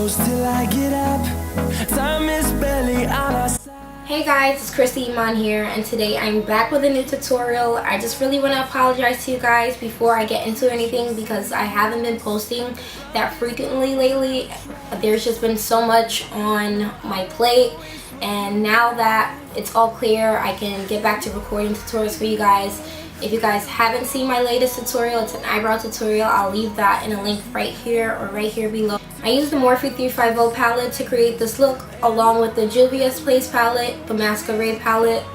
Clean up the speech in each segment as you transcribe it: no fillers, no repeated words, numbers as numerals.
close till I get up. Time is barely on our side. Hey guys, it's Christie Iman here, and today I'm back with a new tutorial. I just really want to apologize to you guys before I get into anything because I haven't been posting that frequently lately. There's just been so much on my plate, and now that it's all clear, I can get back to recording tutorials for you guys. If you guys haven't seen my latest tutorial, it's an eyebrow tutorial. I'll leave that in a link right here or right here below. I used the Morphe 350 palette to create this look, along with the Juvia's Place palette, the Masquerade palette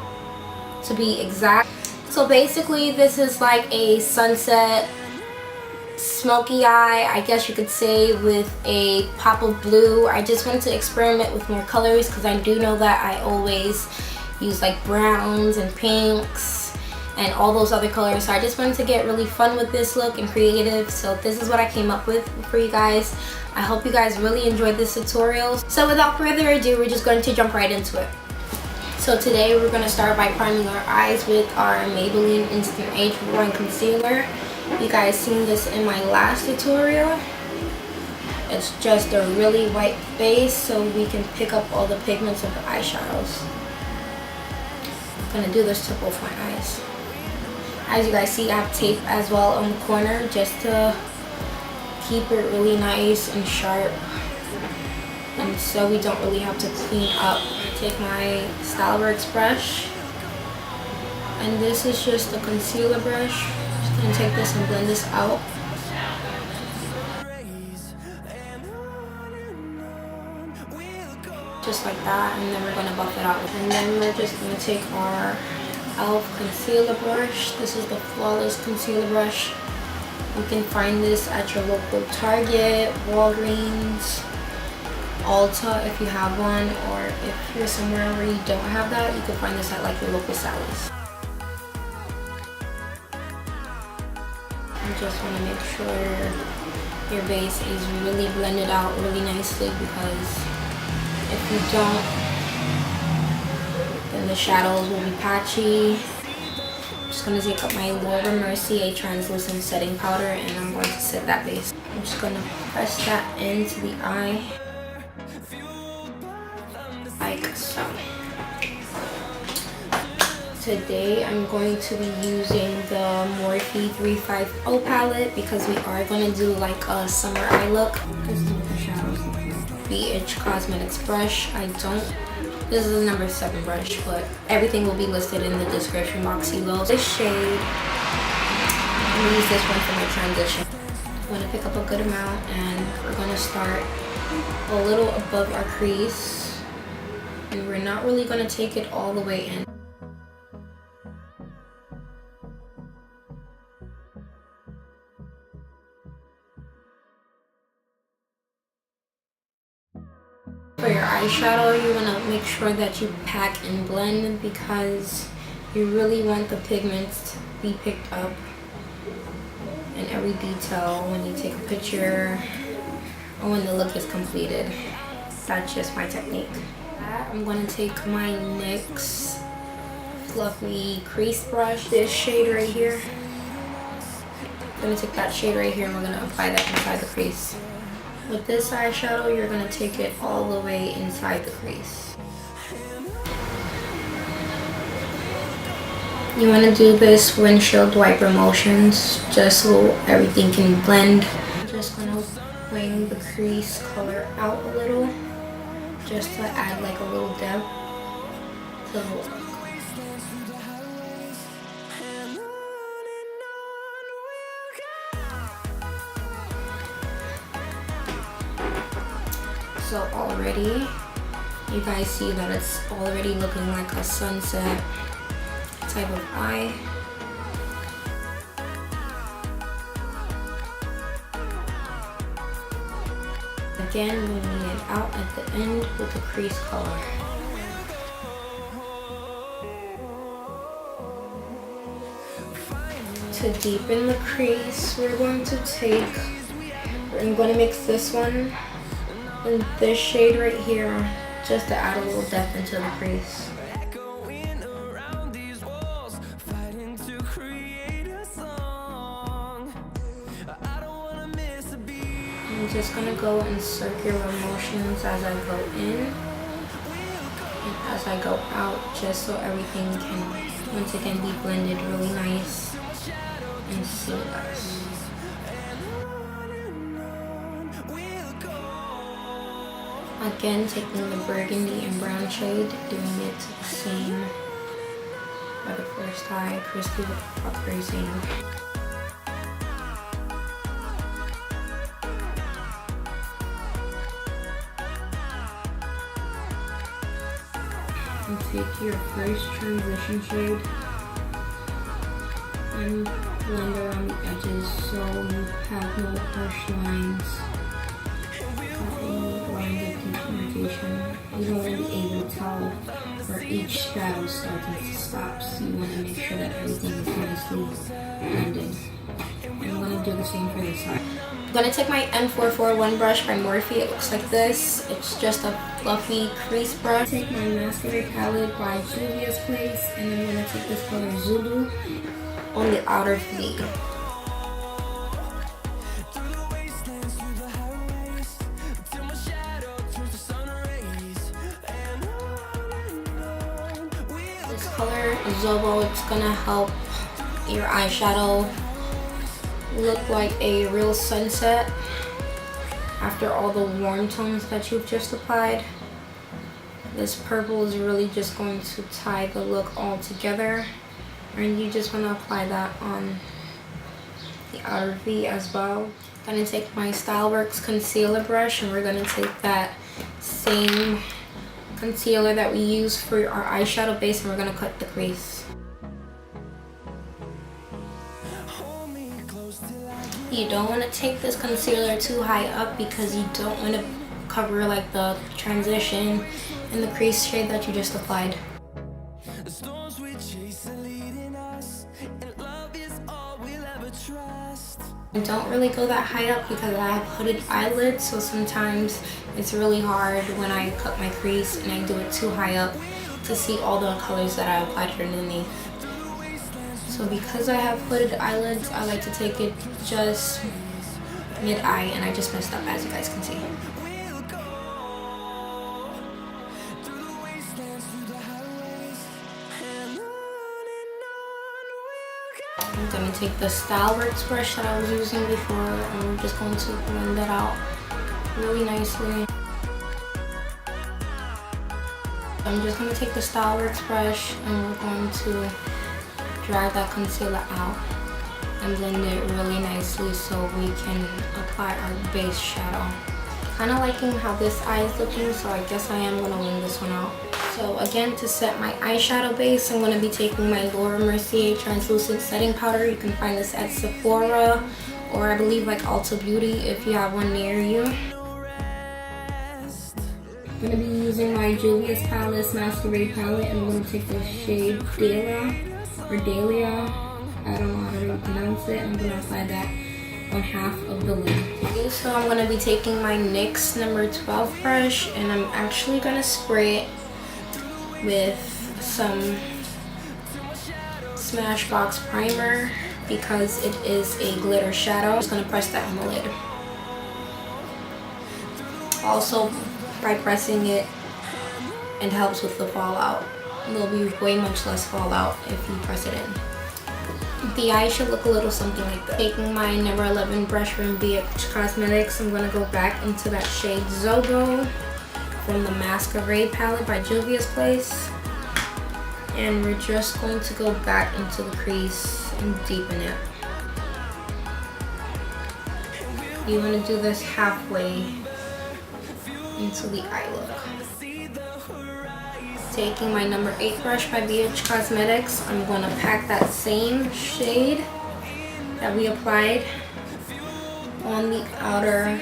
to be exact. So basically this is like a sunset smoky eye, I guess you could say, with a pop of blue. I just wanted to experiment with more colors because I do know that I always use like browns and pinks and all those other colors, so I just wanted to get really fun with this look and creative. So this is what I came up with for you guys. I hope you guys really enjoyed this tutorial. So without further ado, we're just going to jump right into it. So today we're going to start by priming our eyes with our Maybelline Instant Age Reborn Concealer. You guys seen this in my last tutorial. It's just a really white base so we can pick up all the pigments of the eyeshadows. I'm going to do this to both my eyes. As you guys see, I have tape as well on the corner just to keep it really nice and sharp, and so we don't really have to clean up. Take my Styleworks brush, and this is just a concealer brush. Just gonna take this and blend this out. Just like that, and then we're gonna buff it out. And then we're just gonna take our e.l.f. concealer brush. This is the Flawless concealer brush. You can find this at your local Target, Walgreens, Ulta if you have one, or if you're somewhere where you don't have that, you can find this at like your local Sally's. You just want to make sure your base is really blended out really nicely, because if you don't, then the shadows will be patchy. I'm just going to take up my Laura Mercier translucent setting powder, and I'm going to set that base. I'm just going to press that into the eye like so. Today I'm going to be using the Morphe 350 palette because we are going to do like a summer eye look. This is what the shadows look like. BH Cosmetics brush. This is a number 7 brush, but everything will be listed in the description box below. This shade, I'm going to use this one for my transition. I'm going to pick up a good amount, and we're going to start a little above our crease. And we're not really going to take it all the way in. For your eyeshadow, you want to make sure that you pack and blend, because you really want the pigments to be picked up in every detail when you take a picture or when the look is completed. That's just my technique. I'm going to take my NYX fluffy crease brush, this shade right here. I'm going to take that shade right here, and we're going to apply that inside the crease. With this eyeshadow, you're going to take it all the way inside the crease. You want to do this windshield wiper motions just so everything can blend. I'm just going to bring the crease color out a little just to add like a little depth to the look. So already, you guys see that it's already looking like a sunset type of eye. Again, we'll need it out at the end with the crease color. To deepen the crease, I'm going to mix this one and this shade right here just to add a little depth into the crease. just gonna go in circular motions as I go in and as I go out, just so everything can once again be blended really nice and seamless. Again, taking the burgundy and brown shade, doing it to the same by the first eye, Christie with the top tracing. And take your first transition shade and blend around the edges so you have no harsh lines. You don't want to be able to tell where each shadow starts and stops. You want to make sure that everything is nicely blended. And I'm going to do the same for this side. I'm going to take my M441 brush by Mercier. It looks like this. It's just a fluffy crease brush. Take my mascara palette by Juvia's Place, and I'm going to take this color Zulu on the outer V. Color Zobo, it's gonna help your eyeshadow look like a real sunset after all the warm tones that you've just applied. This purple is really just going to tie the look all together, and you just want to apply that on the outer V as well. I'm gonna take my Styleworks concealer brush, and we're gonna take that same concealer that we use for our eyeshadow base, and we're going to cut the crease. You don't want to take this concealer too high up because you don't want to cover like the transition and the crease shade that you just applied. And don't really go that high up because I have hooded eyelids, so sometimes it's really hard when I cut my crease and I do it too high up to see all the colors that I applied underneath. So because I have hooded eyelids, I like to take it just mid-eye, and I just messed up, as you guys can see. I'm going to take the Styleworks brush that I was using before, and we're just going to blend that out really nicely. I'm just going to take the Styleworks brush, and we're going to drag that concealer out and blend it really nicely so we can apply our base shadow. Kind of liking how this eye is looking, so I guess I am going to wing this one out. So again, to set my eyeshadow base, I'm going to be taking my Laura Mercier translucent setting powder. You can find this at Sephora, or I believe like Ulta Beauty if you have one near you. I'm going to be using my Juvia's Palace Masquerade palette, and I'm going to take the shade Dahlia. I don't know how to pronounce it. I'm going to apply that on half of the lid. Okay, so I'm going to be taking my NYX number 12 brush, and I'm actually going to spray it with some Smashbox primer because it is a glitter shadow. I'm just going to press that on the lid. Also, by pressing it helps with the fallout. There'll be way much less fallout if you press it in. The eye should look a little something like that. Taking my number 11 brush from ABH Cosmetics, I'm going to go back into that shade Zobo from the Masquerade palette by Juvia's Place. And we're just going to go back into the crease and deepen it. You want to do this halfway into the eye look. Taking my number 8 brush by ABH Cosmetics, I'm going to pack that same shade that we applied on the outer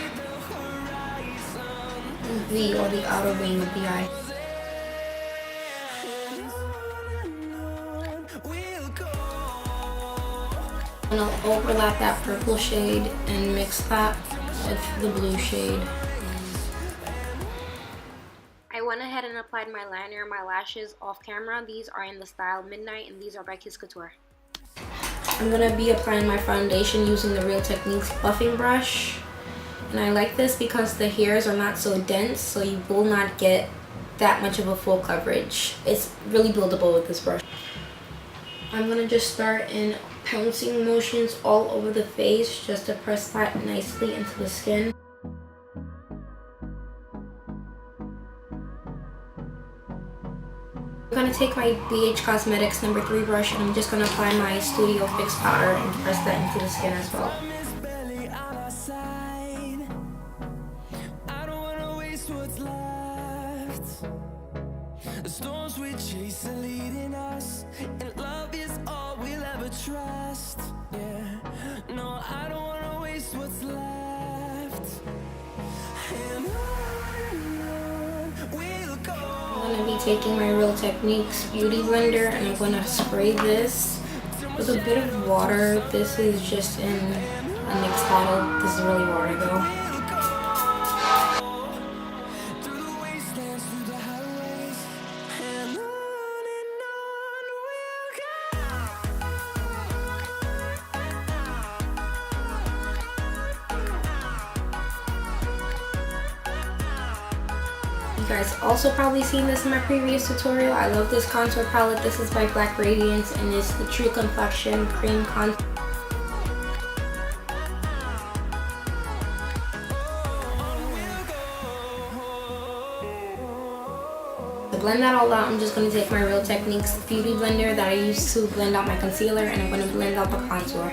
V, or the outer wing of the eye. I'm going to overlap that purple shade and mix that with the blue shade. I went ahead and applied my liner and my lashes off camera. These are in the style Midnight, and these are by Kiss Couture. I'm going to be applying my foundation using the Real Techniques buffing brush. And I like this because the hairs are not so dense, so you will not get that much of a full coverage. It's really buildable with this brush. I'm gonna just start in pouncing motions all over the face just to press that nicely into the skin. I'm gonna take my BH Cosmetics #3 brush and I'm just gonna apply my Studio Fix powder and press that into the skin as well. The storms we chase are leading us, and love is all we'll ever trust. Yeah, no, I don't wanna waste what's left. And on we'll go. I'm gonna be taking my Real Techniques Beauty Blender and I'm gonna spray this with a bit of water. This is just in a NYX bottle. This is really water though. You guys also probably seen this in my previous tutorial. I love this contour palette. This is by Black Radiance and it's the True Complexion Cream Contour. To blend that all out, I'm just going to take my Real Techniques Beauty Blender that I used to blend out my concealer and I'm going to blend out the contour.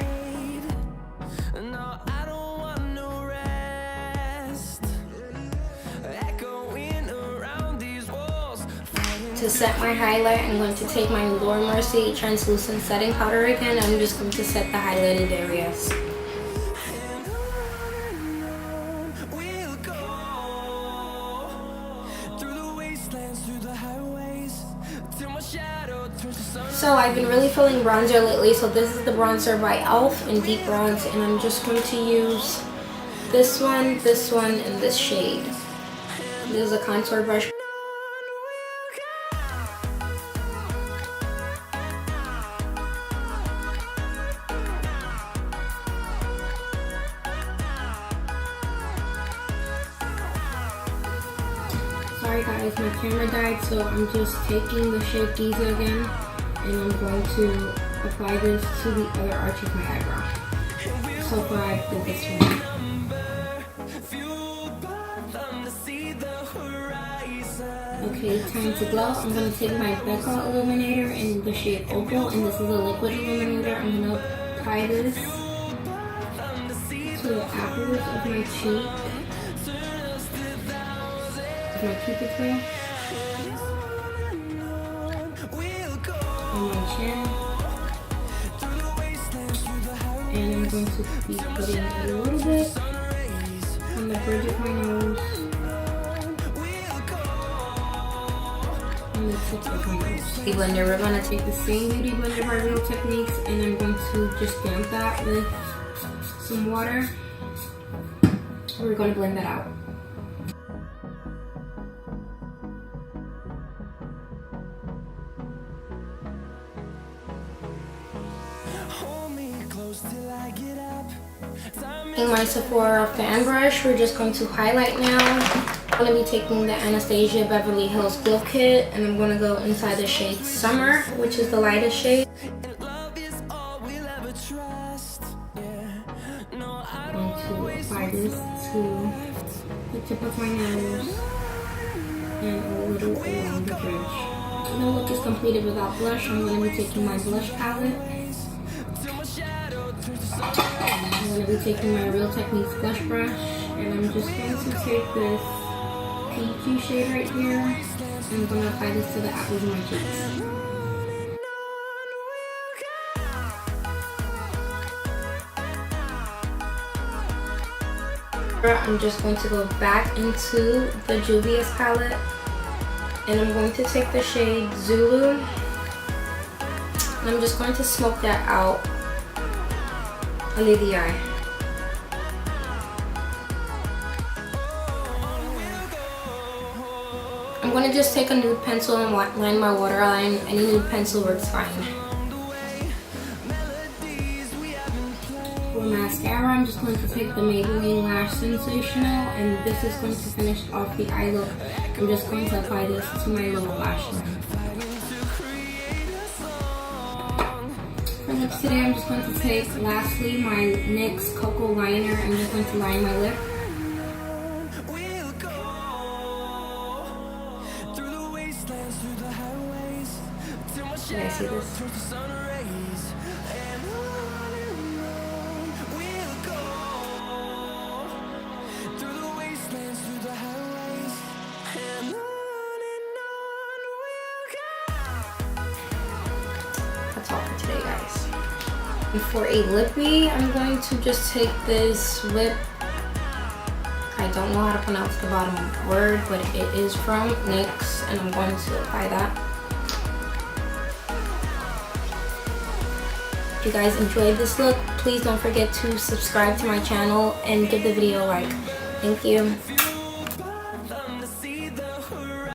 To set my highlight, I'm going to take my Mercier translucent setting powder again. I'm just going to set the highlighted areas. So I've been really feeling bronzer lately, so this is the bronzer by e.l.f. in Deep Bronze, and I'm just going to use this one, and this shade. This is a contour brush. Sorry guys, my camera died, so I'm just taking the shade Giza again and I'm going to apply this to the other arch of my eyebrow. So far I did this one. Okay, time to glow. I'm going to take my Becca Illuminator in the shade Opal, and this is a liquid illuminator. I'm going to apply this to the apples of my cheek. My cupid's bow on my chin, and I'm going to be putting a little bit on the bridge of my nose, on the tip of my nose. Beauty blender. We're going to take the same Beauty Blender by Real Techniques and I'm going to just damp that with some water. We're going to blend that out. In my Sephora fan brush, we're just going to highlight now. I'm going to be taking the Anastasia Beverly Hills Glow Kit and I'm going to go inside the shade Summer, which is the lightest shade. I'm going to apply this to the tip of my nose and a little along the bridge. The look is completed without blush. I'm going to be taking my blush palette. I'm going to be taking my Real Techniques blush brush and I'm just going to take this peachy shade right here and I'm going to apply this to the apples of my cheeks. I'm just going to go back into the Juvia's palette and I'm going to take the shade Zulu and I'm just going to smoke that out under the eye. I'm going to just take a nude pencil and line my waterline. Any nude pencil works fine. For mascara, I'm just going to pick the Maybelline Lash Sensational, and this is going to finish off the eye look. I'm just going to apply this to my lower lash line. For lips today, I'm just going to take, lastly, my NYX Cocoa Liner. I'm just going to line my lip. Can I see this? That's all for today, guys. And for a lippy, I'm going to just take this lip. I don't know how to pronounce the bottom word, but it is from NYX, and I'm going to apply that. If you guys enjoyed this look, please don't forget to subscribe to my channel and give the video a like. Thank you.